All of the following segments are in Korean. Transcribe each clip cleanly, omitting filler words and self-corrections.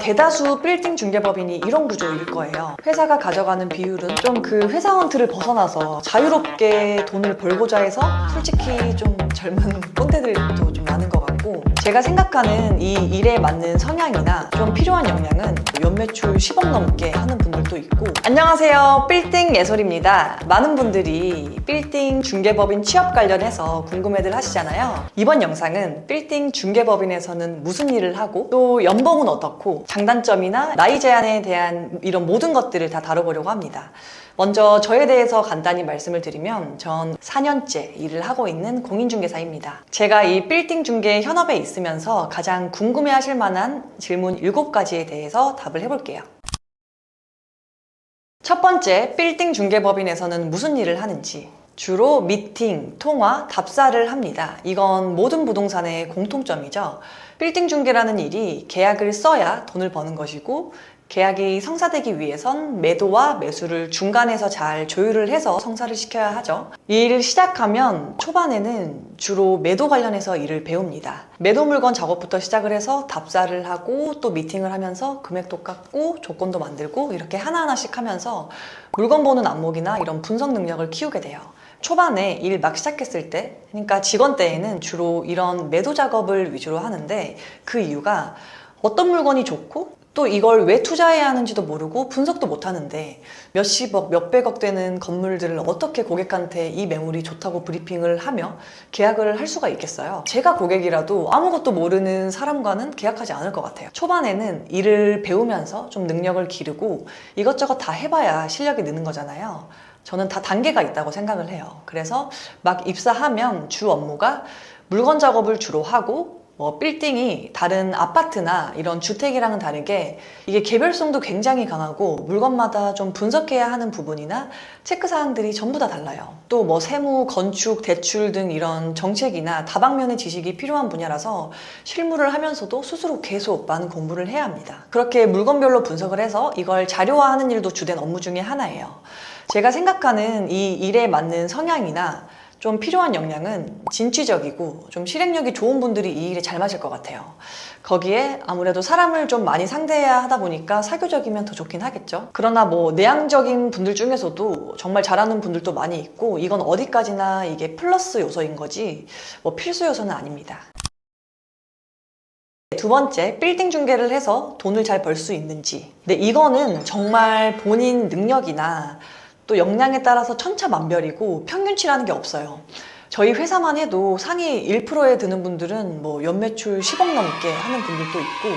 대다수 빌딩 중개법인이 이런 구조일 거예요. 회사가 가져가는 비율은 좀 그 회사원 틀을 벗어나서 자유롭게 돈을 벌고자 해서 솔직히 좀 젊은 꼰대들도 좀 많은 것 같고, 제가 생각하는 이 일에 맞는 성향이나 좀 필요한 역량은 연매출 10억 넘게 하는 분들도 있고. 안녕하세요, 빌딩 예솔입니다. 많은 분들이 빌딩 중개법인 취업 관련해서 궁금해들 하시잖아요. 이번 영상은 빌딩 중개법인에서는 무슨 일을 하고 또 연봉은 어떻고 장단점이나 나이 제한에 대한 이런 모든 것들을 다 다뤄보려고 합니다. 먼저 저에 대해서 간단히 말씀을 드리면, 전 4년째 일을 하고 있는 공인중개사입니다. 제가 이 빌딩 중개 현업에 있으면서 가장 궁금해하실 만한 질문 7가지에 대해서 답을 해볼게요. 첫 번째, 빌딩 중개법인에서는 무슨 일을 하는지. 주로 미팅, 통화, 답사를 합니다. 이건 모든 부동산의 공통점이죠. 빌딩 중개라는 일이 계약을 써야 돈을 버는 것이고, 계약이 성사되기 위해선 매도와 매수를 중간에서 잘 조율을 해서 성사를 시켜야 하죠. 이 일을 시작하면 초반에는 주로 매도 관련해서 일을 배웁니다. 매도 물건 작업부터 시작을 해서 답사를 하고 또 미팅을 하면서 금액도 깎고 조건도 만들고, 이렇게 하나하나씩 하면서 물건 보는 안목이나 이런 분석 능력을 키우게 돼요. 초반에 일 막 시작했을 때, 그러니까 직원 때에는 주로 이런 매도 작업을 위주로 하는데, 그 이유가 어떤 물건이 좋고 또 이걸 왜 투자해야 하는지도 모르고 분석도 못 하는데, 몇십억, 몇백억 되는 건물들을 어떻게 고객한테 이 매물이 좋다고 브리핑을 하며 계약을 할 수가 있겠어요? 제가 고객이라도 아무것도 모르는 사람과는 계약하지 않을 것 같아요. 초반에는 일을 배우면서 좀 능력을 기르고 이것저것 다 해봐야 실력이 느는 거잖아요. 저는 다 단계가 있다고 생각을 해요. 그래서 막 입사하면 주 업무가 물건 작업을 주로 하고, 빌딩이 다른 아파트나 이런 주택이랑은 다르게 이게 개별성도 굉장히 강하고 물건마다 좀 분석해야 하는 부분이나 체크사항들이 전부 다 달라요. 또 세무, 건축, 대출 등 이런 정책이나 다방면의 지식이 필요한 분야라서 실무를 하면서도 스스로 계속 많은 공부를 해야 합니다. 그렇게 물건별로 분석을 해서 이걸 자료화하는 일도 주된 업무 중에 하나예요. 제가 생각하는 이 일에 맞는 성향이나 좀 필요한 역량은 진취적이고 좀 실행력이 좋은 분들이 이 일에 잘 맞을 것 같아요. 거기에 아무래도 사람을 좀 많이 상대해야 하다 보니까 사교적이면 더 좋긴 하겠죠. 그러나 내향적인 분들 중에서도 정말 잘하는 분들도 많이 있고, 이건 어디까지나 이게 플러스 요소인 거지 필수 요소는 아닙니다. 두 번째, 빌딩 중개를 해서 돈을 잘 벌 수 있는지. 근데 이거는 정말 본인 능력이나 또 역량에 따라서 천차만별이고 평균치라는 게 없어요. 저희 회사만 해도 상위 1%에 드는 분들은 연매출 10억 넘게 하는 분들도 있고,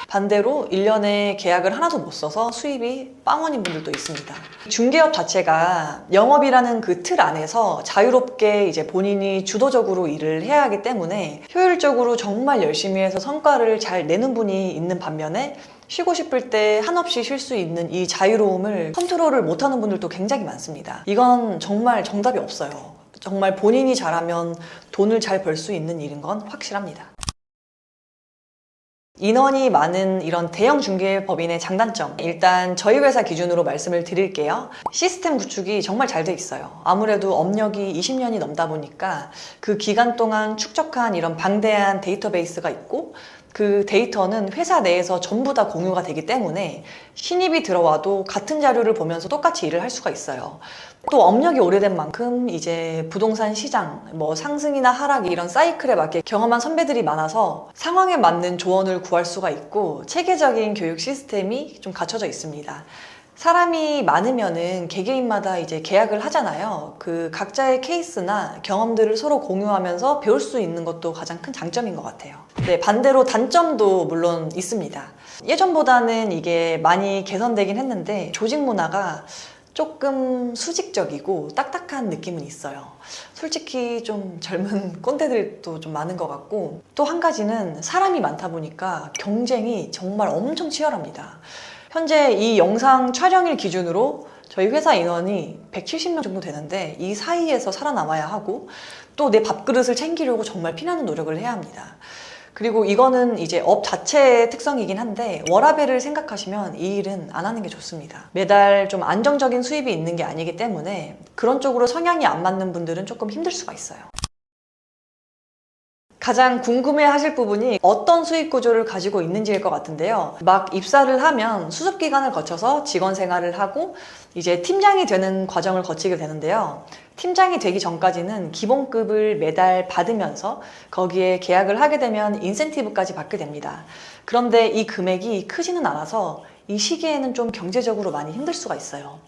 반대로 1년에 계약을 하나도 못 써서 수입이 빵원인 분들도 있습니다. 중개업 자체가 영업이라는 그 틀 안에서 자유롭게 이제 본인이 주도적으로 일을 해야 하기 때문에 효율적으로 정말 열심히 해서 성과를 잘 내는 분이 있는 반면에, 쉬고 싶을 때 한없이 쉴 수 있는 이 자유로움을 컨트롤을 못하는 분들도 굉장히 많습니다. 이건 정말 정답이 없어요. 정말 본인이 잘하면 돈을 잘 벌 수 있는 일인 건 확실합니다. 인원이 많은 이런 대형 중개법인의 장단점, 일단 저희 회사 기준으로 말씀을 드릴게요. 시스템 구축이 정말 잘 돼 있어요. 아무래도 업력이 20년이 넘다 보니까 그 기간 동안 축적한 이런 방대한 데이터베이스가 있고, 그 데이터는 회사 내에서 전부 다 공유가 되기 때문에 신입이 들어와도 같은 자료를 보면서 똑같이 일을 할 수가 있어요. 또 업력이 오래된 만큼 이제 부동산 시장, 상승이나 하락 이런 사이클에 맞게 경험한 선배들이 많아서 상황에 맞는 조언을 구할 수가 있고, 체계적인 교육 시스템이 좀 갖춰져 있습니다. 사람이 많으면은 개개인마다 이제 계약을 하잖아요. 그 각자의 케이스나 경험들을 서로 공유하면서 배울 수 있는 것도 가장 큰 장점인 것 같아요. 네, 반대로 단점도 물론 있습니다. 예전보다는 이게 많이 개선되긴 했는데 조직 문화가 조금 수직적이고 딱딱한 느낌은 있어요. 솔직히 좀 젊은 꼰대들도 좀 많은 것 같고, 또 한 가지는 사람이 많다 보니까 경쟁이 정말 엄청 치열합니다. 현재 이 영상 촬영일 기준으로 저희 회사 인원이 170명 정도 되는데, 이 사이에서 살아남아야 하고 또 내 밥그릇을 챙기려고 정말 피나는 노력을 해야 합니다. 그리고 이거는 이제 업 자체의 특성이긴 한데, 워라밸을 생각하시면 이 일은 안 하는 게 좋습니다. 매달 좀 안정적인 수입이 있는 게 아니기 때문에 그런 쪽으로 성향이 안 맞는 분들은 조금 힘들 수가 있어요. 가장 궁금해 하실 부분이 어떤 수익 구조를 가지고 있는지일 것 같은데요. 막 입사를 하면 수습 기간을 거쳐서 직원 생활을 하고 이제 팀장이 되는 과정을 거치게 되는데요. 팀장이 되기 전까지는 기본급을 매달 받으면서 거기에 계약을 하게 되면 인센티브까지 받게 됩니다. 그런데 이 금액이 크지는 않아서 이 시기에는 좀 경제적으로 많이 힘들 수가 있어요.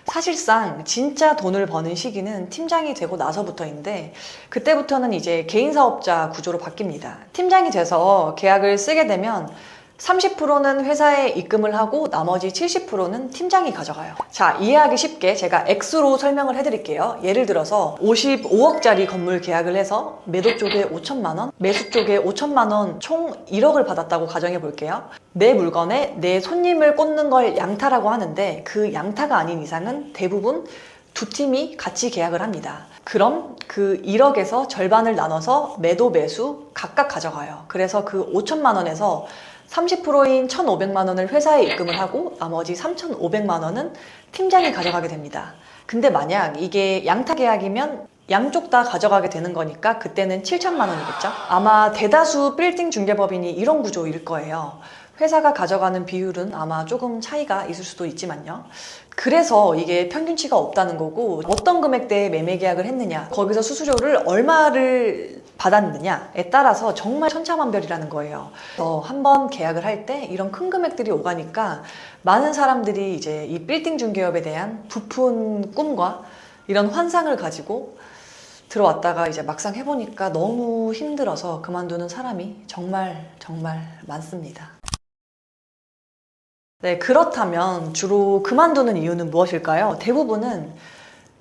사실상 진짜 돈을 버는 시기는 팀장이 되고 나서부터인데 그때부터는 이제 개인 사업자 구조로 바뀝니다. 팀장이 돼서 계약을 쓰게 되면 30%는 회사에 입금을 하고 나머지 70%는 팀장이 가져가요. 자, 이해하기 쉽게 제가 액수로 설명을 해드릴게요. 예를 들어서 55억짜리 건물 계약을 해서 매도 쪽에 5천만 원, 매수 쪽에 5천만 원, 총 1억을 받았다고 가정해 볼게요. 내 물건에 내 손님을 꽂는 걸 양타라고 하는데 그 양타가 아닌 이상은 대부분 두 팀이 같이 계약을 합니다. 그럼 그 1억에서 절반을 나눠서 매도 매수 각각 가져가요. 그래서 그 5천만 원에서 30%인 1,500만 원을 회사에 입금을 하고 나머지 3,500만 원은 팀장이 가져가게 됩니다. 근데 만약 이게 양타 계약이면 양쪽 다 가져가게 되는 거니까 그때는 7천만 원이겠죠? 아마 대다수 빌딩 중개법인이 이런 구조일 거예요. 회사가 가져가는 비율은 아마 조금 차이가 있을 수도 있지만요. 그래서 이게 평균치가 없다는 거고 어떤 금액대에 매매 계약을 했느냐, 거기서 수수료를 얼마를 받았느냐에 따라서 정말 천차만별이라는 거예요. 한번 계약을 할 때 이런 큰 금액들이 오가니까 많은 사람들이 이제 이 빌딩 중개업에 대한 부푼 꿈과 이런 환상을 가지고 들어왔다가 이제 막상 해보니까 너무 힘들어서 그만두는 사람이 정말 많습니다. 네, 그렇다면 주로 그만두는 이유는 무엇일까요? 대부분은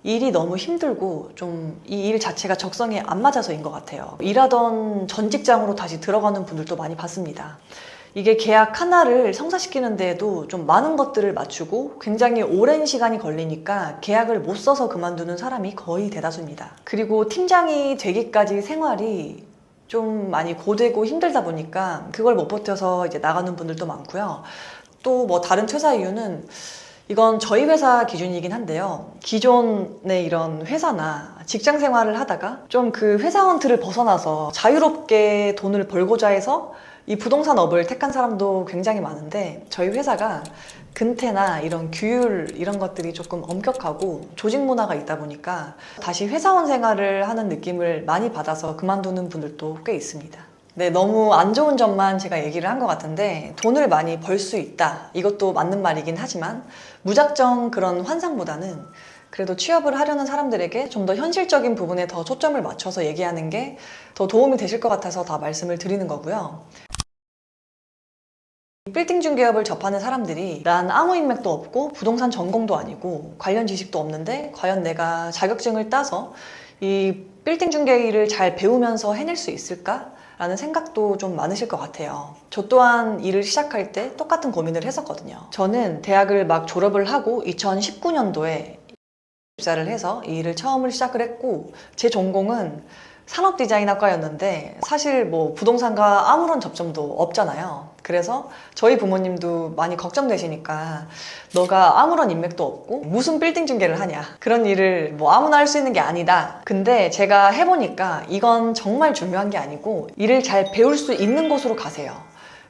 일이 너무 힘들고 좀 이 일 자체가 적성에 안 맞아서인 것 같아요. 일하던 전 직장으로 다시 들어가는 분들도 많이 봤습니다. 이게 계약 하나를 성사시키는 데에도 좀 많은 것들을 맞추고 굉장히 오랜 시간이 걸리니까 계약을 못 써서 그만두는 사람이 거의 대다수입니다. 그리고 팀장이 되기까지 생활이 좀 많이 고되고 힘들다 보니까 그걸 못 버텨서 이제 나가는 분들도 많고요. 또 뭐 다른 퇴사 이유는 이건 저희 회사 기준이긴 한데요. 기존의 이런 회사나 직장 생활을 하다가 좀 그 회사원 틀을 벗어나서 자유롭게 돈을 벌고자 해서 이 부동산 업을 택한 사람도 굉장히 많은데 저희 회사가 근태나 이런 규율 이런 것들이 조금 엄격하고 조직 문화가 있다 보니까 다시 회사원 생활을 하는 느낌을 많이 받아서 그만두는 분들도 꽤 있습니다. 네, 너무 안 좋은 점만 제가 얘기를 한 것 같은데 돈을 많이 벌 수 있다. 이것도 맞는 말이긴 하지만 무작정 그런 환상보다는 그래도 취업을 하려는 사람들에게 좀 더 현실적인 부분에 더 초점을 맞춰서 얘기하는 게 더 도움이 되실 것 같아서 다 말씀을 드리는 거고요. 빌딩 중개업을 접하는 사람들이 난 아무 인맥도 없고 부동산 전공도 아니고 관련 지식도 없는데 과연 내가 자격증을 따서 이 빌딩 중개 일을 잘 배우면서 해낼 수 있을까? 라는 생각도 좀 많으실 것 같아요. 저 또한 일을 시작할 때 똑같은 고민을 했었거든요. 저는 대학을 막 졸업을 하고 2019년도에 입사를 해서 이 일을 처음을 시작을 했고 제 전공은 산업디자인학과였는데 사실 뭐 부동산과 아무런 접점도 없잖아요. 그래서 저희 부모님도 많이 걱정되시니까 너가 아무런 인맥도 없고 무슨 빌딩 중개를 하냐, 그런 일을 뭐 아무나 할 수 있는 게 아니다. 근데 제가 해보니까 이건 정말 중요한 게 아니고 일을 잘 배울 수 있는 곳으로 가세요.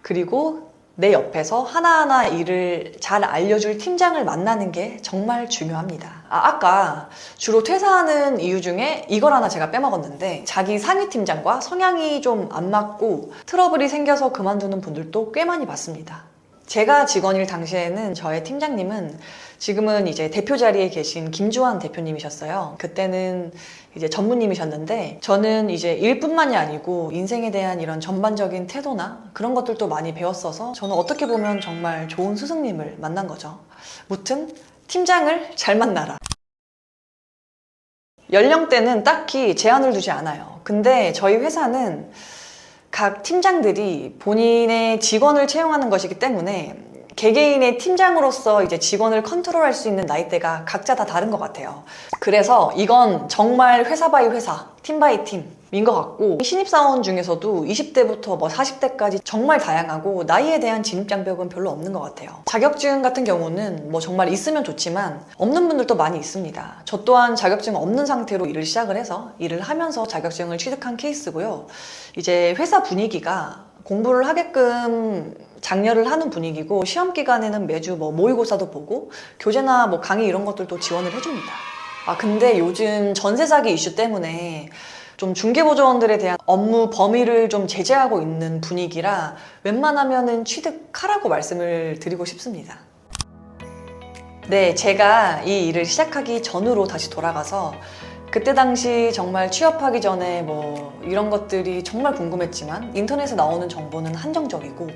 그리고 내 옆에서 하나하나 일을 잘 알려줄 팀장을 만나는 게 정말 중요합니다. 아까 주로 퇴사하는 이유 중에 이걸 하나 제가 빼먹었는데 자기 상위 팀장과 성향이 좀 안 맞고 트러블이 생겨서 그만두는 분들도 꽤 많이 봤습니다. 제가 직원일 당시에는 저의 팀장님은 지금은 이제 대표 자리에 계신 김주환 대표님이셨어요. 그때는 이제 전무님이셨는데 저는 이제 일뿐만이 아니고 인생에 대한 이런 전반적인 태도나 그런 것들도 많이 배웠어서 저는 어떻게 보면 정말 좋은 스승님을 만난 거죠. 무튼 팀장을 잘 만나라. 연령대는 딱히 제한을 두지 않아요. 근데 저희 회사는 각 팀장들이 본인의 직원을 채용하는 것이기 때문에 개개인의 팀장으로서 이제 직원을 컨트롤할 수 있는 나이대가 각자 다 다른 것 같아요. 그래서 이건 정말 회사 바이 회사, 팀 바이 팀 것 같고, 신입사원 중에서도 20대부터 뭐 40대까지 정말 다양하고 나이에 대한 진입장벽은 별로 없는 것 같아요. 자격증 같은 경우는 뭐 정말 있으면 좋지만 없는 분들도 많이 있습니다. 저 또한 자격증 없는 상태로 일을 시작을 해서 일을 하면서 자격증을 취득한 케이스고요. 이제 회사 분위기가 공부를 하게끔 장려를 하는 분위기고, 시험 기간에는 매주 뭐 모의고사도 보고 교재나 뭐 강의 이런 것들도 지원을 해줍니다. 근데 요즘 전세 사기 이슈 때문에 좀 중개보조원들에 대한 업무 범위를 좀 제재하고 있는 분위기라 웬만하면은 취득하라고 말씀을 드리고 싶습니다. 네, 제가 이 일을 시작하기 전으로 다시 돌아가서 그때 당시 정말 취업하기 전에 뭐 이런 것들이 정말 궁금했지만 인터넷에 나오는 정보는 한정적이고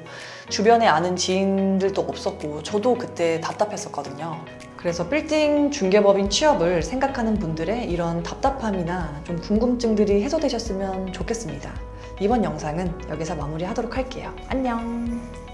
주변에 아는 지인들도 없었고 저도 그때 답답했었거든요. 그래서 빌딩 중개법인 취업을 생각하는 분들의 이런 답답함이나 좀 궁금증들이 해소되셨으면 좋겠습니다. 이번 영상은 여기서 마무리하도록 할게요. 안녕!